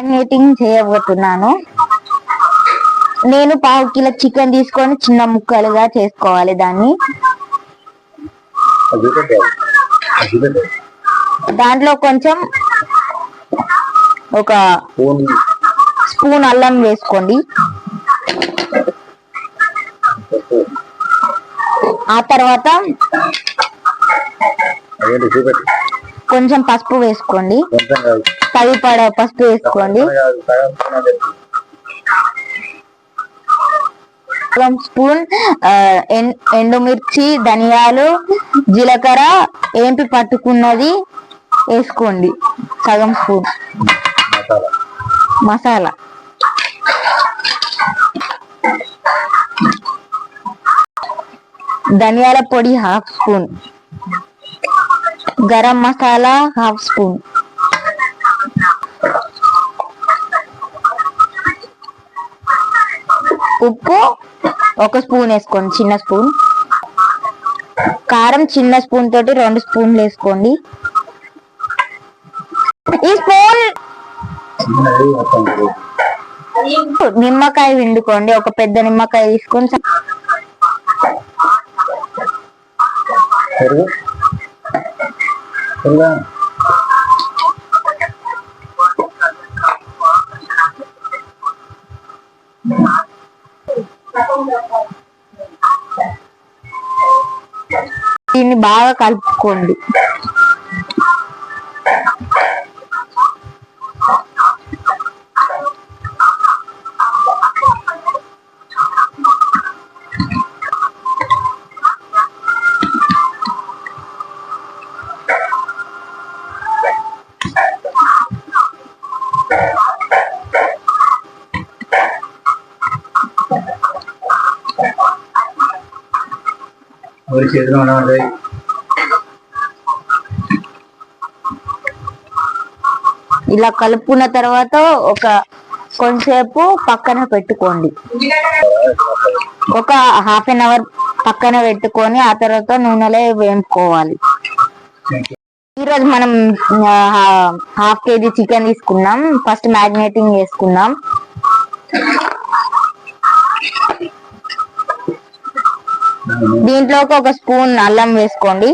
Marinating చేయబోతున్నాను. నేను 1/2 kilo chicken తీసుకొని చిన్న ముక్కలుగా చేసుకోవాలి. దాన్ని దాంట్లో కొంచెం ఒక స్పూన్ అల్లం వేసుకోండి. ఆ తర్వాత కొంచెం పసుపు వేసుకోండి. సరిపడా పసుపు వేసుకోండి. 1 స్పూన్ ఎండుమిర్చి, ధనియాలు, జీలకర్ర ఏంపి పట్టుకున్నది వేసుకోండి. 1 స్పూన్ మసాలా, ధనియాల పొడి 1/2 స్పూన్, గరం మసాలా 1/2 స్పూన్, ఉప్పు 1 స్పూన్ వేసుకోండి, చిన్న స్పూన్. కారం చిన్న స్పూన్ తోటి 2 స్పూన్లు వేసుకోండి. ఈ స్పూన్ నిమ్మకాయ పిండుకోండి. ఒక పెద్ద నిమ్మకాయ తీసుకొని దీన్ని బాగా కలుపుకోండి. ఇలా కలుపుకున్న తర్వాత కొంచెంసేపు పక్కన పెట్టుకోండి. ఒక 1/2 అవర్ పక్కన పెట్టుకొని ఆ తర్వాత నూనెలో వేయించుకోవాలి. ఈరోజు మనం 1/2 కేజీ చికెన్ తీసుకున్నాం. ఫస్ట్ మ్యారినేటింగ్ చేసుకుందాం. దీంట్లోకి 1 స్పూన్ అల్లం వేసుకోండి.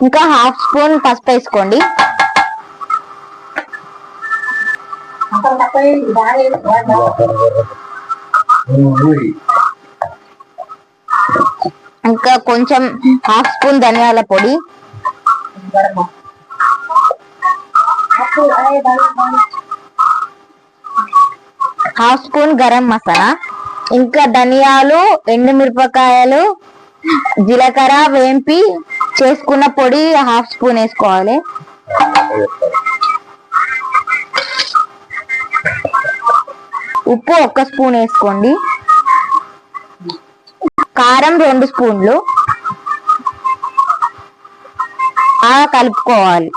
ఇంకా 1/2 స్పూన్ పసుపు వేసుకోండి. ఇంకా కొంచెం 1/2 స్పూన్ ధనియాల పొడి, 1/2 స్పూన్ గరం మసాలా, ఇంకా ధనియాలు, ఎండుమిరపకాయలు, జీలకర్ర వేంపి చేసుకున్న పొడి 1/2 స్పూన్ వేసుకోవాలి. ఉప్పు 1 స్పూన్ వేసుకోండి. కారం 2 స్పూన్లు. బాగా కలుపుకోవాలి.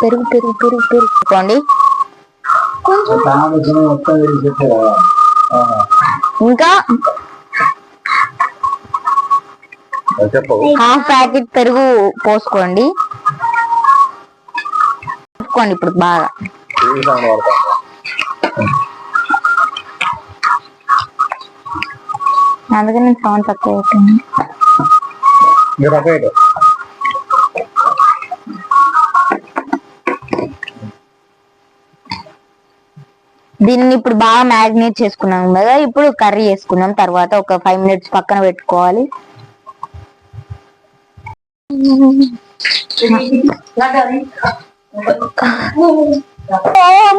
పెరుగు పెరుగుకోండి. ఇంకా 1/2 ప్యాకెట్ పెరుగు పోసుకోండి. ఇప్పుడు బాగా అందుకని నేను సౌండ్ తక్కువ అవుతుంది. దీన్ని ఇప్పుడు బాగా మ్యారినేట్ చేసుకున్నాం కదా. ఇప్పుడు కర్రీ చేసుకున్నాం. తర్వాత ఒక 5 మినిట్స్ పక్కన పెట్టుకోవాలి.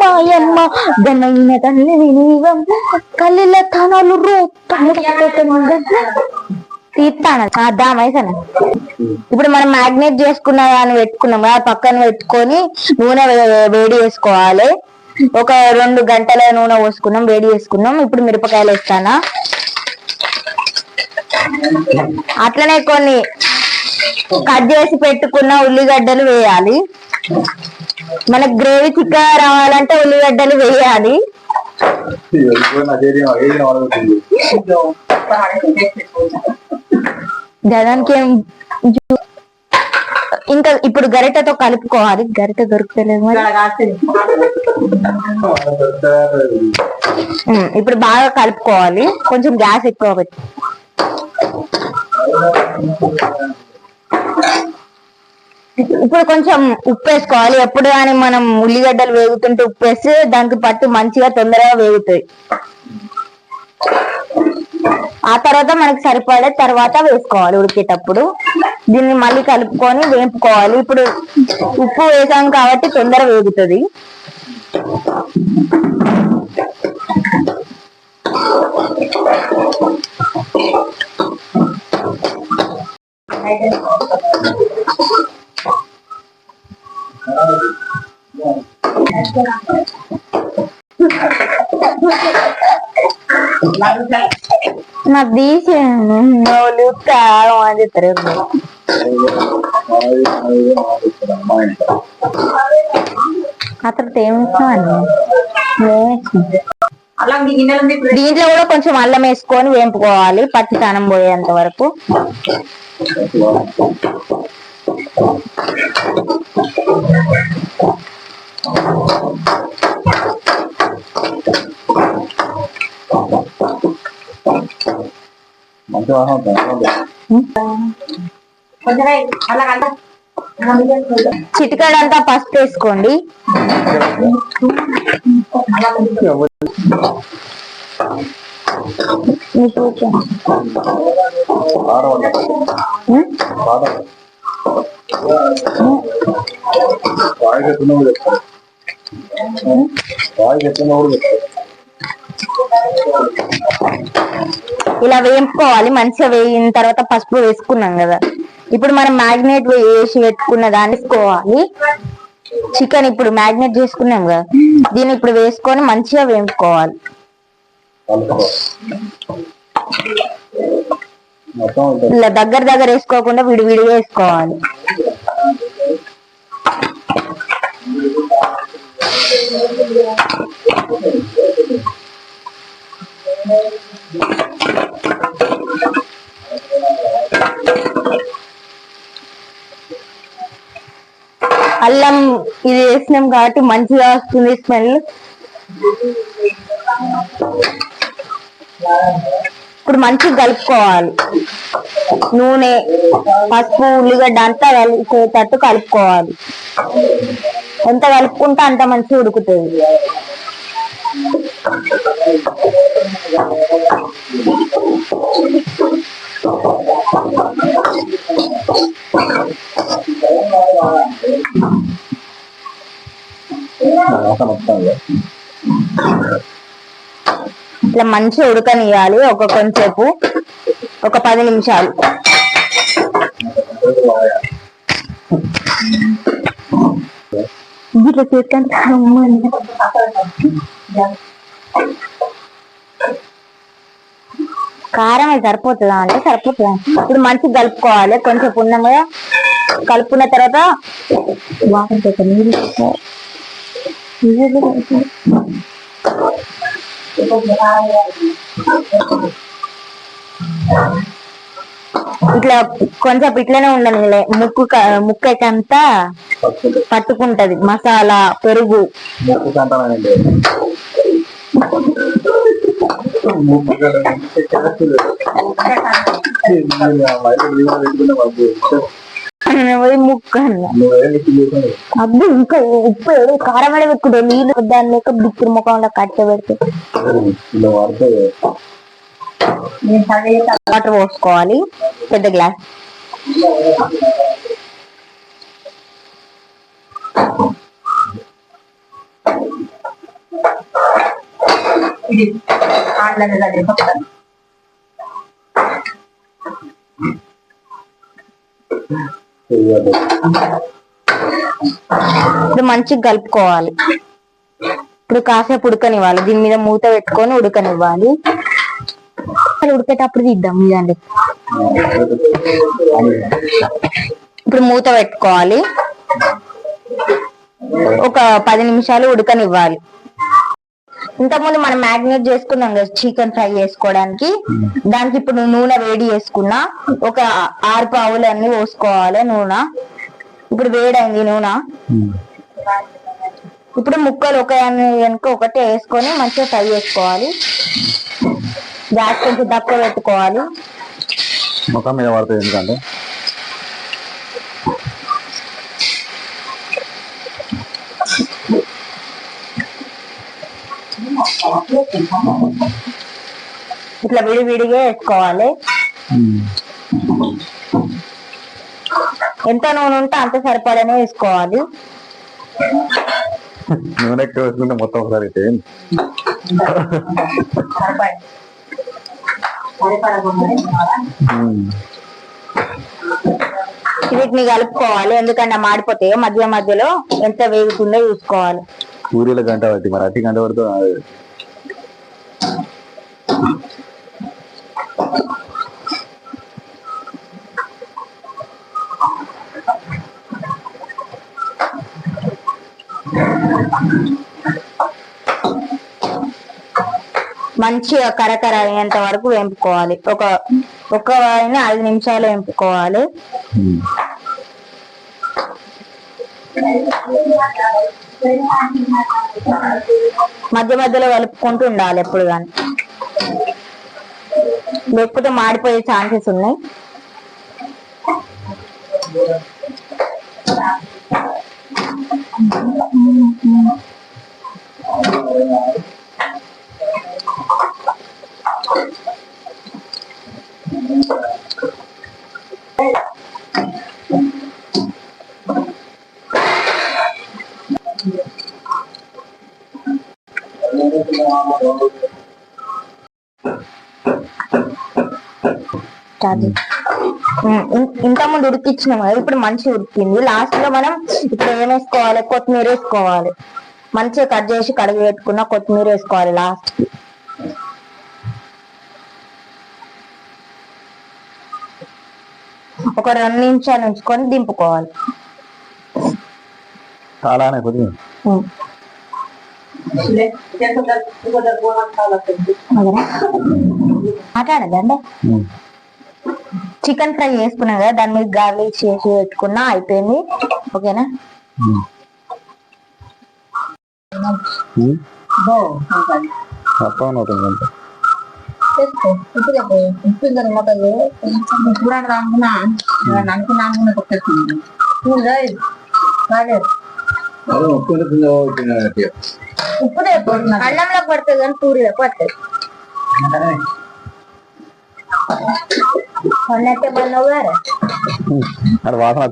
మాయమ్మ ఘనమైన తల్లి కళ్ళ తనలు తీస్తాను కాద్దామైసాను. ఇప్పుడు మనం మ్యారినేట్ చేసుకున్న దాన్ని పెట్టుకున్నాం కదా, పక్కన పెట్టుకొని నూనె వేడి చేసుకోవాలి. ఒక 2 గంటల నూనె పోసుకున్నాం, వేడి చేసుకున్నాం. ఇప్పుడు మిరపకాయలు వేస్తానా. అట్లనే కొన్ని కట్ చేసి పెట్టుకున్న ఉల్లిగడ్డలు వేయాలి. మనకు గ్రేవీ చిక్కగా రావాలంటే ఉల్లిగడ్డలు వేయాలి. దానికి ఏం ఇంకా ఇప్పుడు గరిటెతో కలుపుకోవాలి. గరిటె దొరుకుతలేదు మరి. ఇప్పుడు బాగా కలుపుకోవాలి. కొంచెం గ్యాస్ ఎక్కువ పెట్టి ఇప్పుడు కొంచెం ఉప్పు వేసుకోవాలి. ఎప్పుడు కానీ మనం ఉల్లిగడ్డలు వేగుతుంటే ఉప్పు వేస్తే దానికి పట్టు మంచిగా తొందరగా వేగుతాయి. ఆ తర్వాత మనకి సరిపడే తర్వాత వేసుకోవాలి. ఉడికేటప్పుడు దీన్ని మళ్ళీ కలుపుకొని వేపుకోవాలి. ఇప్పుడు ఉప్పు వేసాం కాబట్టి తొందర వేగుతుంది. నాకు తీసి కారం అని చెప్తారు. అతను ఏమిస్తామండి. దీంట్లో కూడా కొంచెం అల్లం వేసుకొని వేపుకోవాలి పచ్చితనం పోయేంత వరకు. చిటికెడంతా పసుపు వేసుకోండి. ఇలా వేపుకోవాలి. మంచిగా వేయిన తర్వాత పసుపు వేసుకున్నాం కదా, ఇప్పుడు మనం మ్యాగ్నేట్ వేసి పెట్టుకున్న దాన్ని వేసుకోవాలి. చికెన్ ఇప్పుడు మ్యాగ్నేట్ చేసుకున్నాం కదా, దీన్ని ఇప్పుడు వేసుకొని మంచిగా వేపుకోవాలి. ఇలా దగ్గర దగ్గర వేసుకోకుండా విడివిడిగా వేసుకోవాలి. అల్లం ఇది వేసినాం కాబట్టి మంచిగా వస్తుంది స్మెల్. ఇప్పుడు మంచిగా కలుపుకోవాలి. నూనె, పసుపు, ఉల్లిగడ్డ అంతా కలిసేటట్టు కలుపుకోవాలి. ఎంత కలుపుకుంటే అంత మంచిగా ఉడుకుతుంది. ఇట్లా మంచిగా ఉడకనియాలి. కొంచెంసేపు, ఒక 10 నిమిషాలు. కారం అది సరిపోతుందా అంటే సరిపోతుందా. ఇప్పుడు మంచిగా కలుపుకోవాలి. కొంచెం ఉన్నగా కలుపుకున్న తర్వాత ఇట్లా కొంచెం ఇట్లనే ఉండాలి. ముక్కకంతా పట్టుకుంటది మసాలా, పెరుగు. ముక్క అబ్బు ఇంకా ఉప్పు కారం అనే పెట్టుకుంటావు. నీళ్ళు దాని లేక బిక్కుడు ముఖంలో కట్టె పెడితే వాటర్ పోసుకోవాలి. పెద్ద గ్లాస్. ఇప్పుడు మంచిగా కలుపుకోవాలి. ఇప్పుడు కాసేపు ఉడకనివ్వాలి. దీని మీద మూత పెట్టుకొని ఉడకనివ్వాలి. ఉడికేటప్పుడు తీద్దాం ఇదండి. ఇప్పుడు మూత పెట్టుకోవాలి. ఒక 10 నిమిషాలు ఉడకనివ్వాలి. ఇంతకుముందు మనం మ్యాగ్నేట్ చేసుకున్నాం కదా చికెన్ ఫ్రై చేసుకోవడానికి, దానికి ఇప్పుడు నూనె వేడి చేసుకున్నా. ఒక 6 పావులు అన్ని పోసుకోవాలి నూనె. ఇప్పుడు వేడైంది నూనె. ఇప్పుడు ముక్కలు ఒక వెనుక ఒకటే వేసుకొని మంచిగా ఫ్రై చేసుకోవాలి. గ్యాస్ కొంచెం తక్కువ పెట్టుకోవాలి. ముఖం మీద పడుతుంది ఎందుకంటే ఇట్లా విడివిడిగా వేసుకోవాలి. ఎంత నూనె ఉంటే అంత సరిపడనే వేసుకోవాలి. నూనె ఎక్కువ వేసుకుంటే మొత్తం ఒకసారి వీటిని కలుపుకోవాలి, ఎందుకంటే మాడిపోతే మధ్య మధ్యలో ఎంత వేగుతుందో చూసుకోవాలి. పూరీల గంట పట్టి మరి అట్టి గంట పడుతుంది. మంచిగా కరకర అయ్యేంత వరకు వేంపుకోవాలి. ఒక 5 నిమిషాలు వేంపుకోవాలి. మధ్య మధ్యలో కలుపుకుంటూ ఉండాలి ఎప్పుడు కానీ, లేకపోతే మాడిపోయే ఛాన్సెస్ ఉన్నాయి. ఇంత ముందు ఉడికిచ్చినాం కదా, ఇప్పుడు మంచిగా ఉడికింది. లాస్ట్ లో మనం ఇప్పుడు ఏం వేసుకోవాలి, కొత్తిమీర వేసుకోవాలి. మంచిగా కట్ చేసి కడిగి పెట్టుకున్న కొత్తిమీర వేసుకోవాలి లాస్ట్ కి. ఒక 2 నిమిషాలు ఉంచుకొని దింపుకోవాలి. మాట్లాడదండి. చికెన్ ఫ్రై చేసుకున్నా కదా, దాని మీద గార్లిక్ చేసి పెట్టుకున్నా, అయిపోయింది. ఓకేనా? ఇప్పుడే అన్నంలో పడుతుంది కానీ పూరిలో పడుతుంది. అన్నట్టే పడినావు గారు వాసన